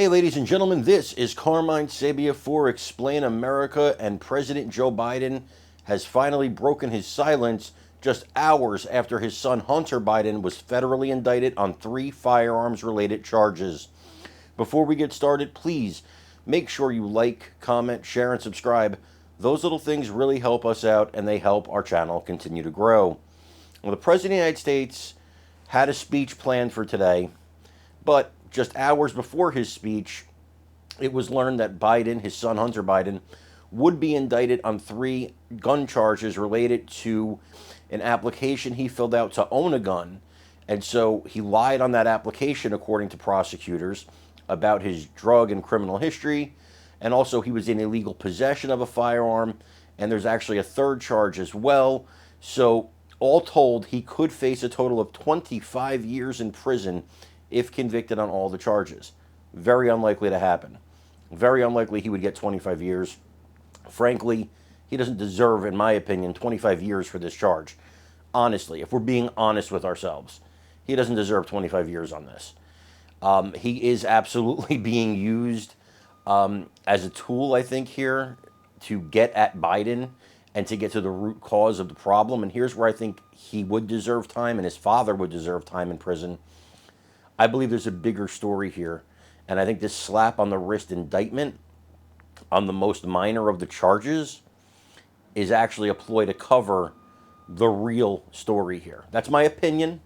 Hey, ladies and gentlemen, this is Carmine Sabia for Explain America, and President Joe Biden has finally broken his silence just hours after his son Hunter Biden was federally indicted on 3 firearms-related charges. Before we get started, please make sure you like, comment, share, and subscribe. Those little things really help us out, and they help our channel continue to grow. Well, the President of the United States had a speech planned for today, but just hours before his speech, it was learned that Biden, his son Hunter Biden, would be indicted on 3 gun charges related to an application he filled out to own a gun. And so he lied on that application, according to prosecutors, about his drug and criminal history. And also he was in illegal possession of a firearm. And there's actually a 3rd charge as well. So all told, he could face a total of 25 years in prison if convicted on all the charges. Very unlikely to happen. Very unlikely he would get 25 years. Frankly, he doesn't deserve, in my opinion, 25 years for this charge. Honestly, if we're being honest with ourselves, he doesn't deserve 25 years on this. He is absolutely being used as a tool, I think, here to get at Biden and to get to the root cause of the problem. And here's where I think he would deserve time and his father would deserve time in prison. I believe there's a bigger story here, and I think this slap on the wrist indictment on the most minor of the charges is actually a ploy to cover the real story here. That's my opinion.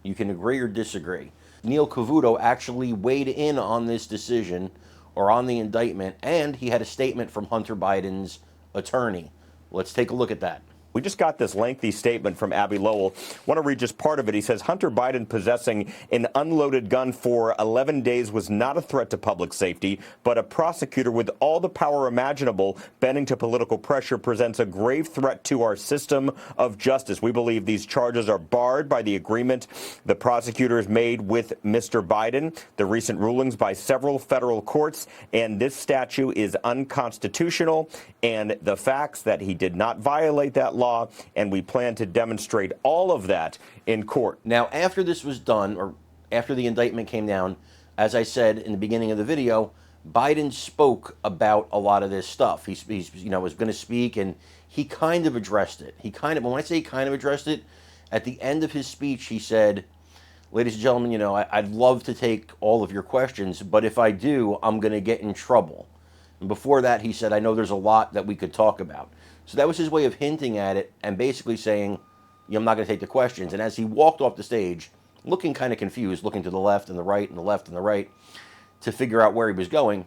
You can agree or disagree. Neil Cavuto actually weighed in on this decision or on the indictment, and he had a statement from Hunter Biden's attorney. Let's take a look at that. We just got this lengthy statement from Abby Lowell. Want to read just part of it. He says, Hunter Biden possessing an unloaded gun for 11 days was not a threat to public safety, but a prosecutor with all the power imaginable bending to political pressure presents a grave threat to our system of justice. We believe these charges are barred by the agreement the prosecutors made with Mr. Biden, the recent rulings by several federal courts, and this statute is unconstitutional, and the facts that he did not violate that law, and we plan to demonstrate all of that in court. Now, after this was done, or after the indictment came down, as I said in the beginning of the video, Biden spoke about a lot of this stuff. He's was going to speak, and he kind of addressed it. When I say kind of addressed it, at the end of his speech, he said, ladies and gentlemen, I'd love to take all of your questions, but if I do, I'm going to get in trouble. And before that, he said, I know there's a lot that we could talk about. So that was his way of hinting at it and basically saying, I'm not going to take the questions. And as he walked off the stage, looking kind of confused, looking to the left and the right and the left and the right to figure out where he was going.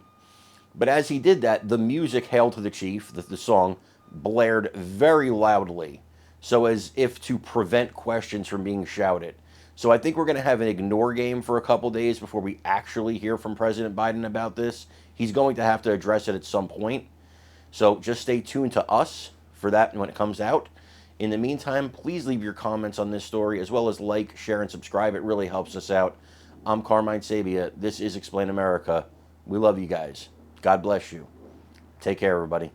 But as he did that, the music, Hail to the Chief, the song, blared very loudly, so as if to prevent questions from being shouted. So I think we're going to have an ignore game for a couple days before we actually hear from President Biden about this. He's going to have to address it at some point. So just stay tuned to us for that when it comes out. In the meantime, please leave your comments on this story, as well as like, share, and subscribe. It really helps us out. I'm Carmine Sabia. This is Explain America. We love you guys. God bless you. Take care, everybody.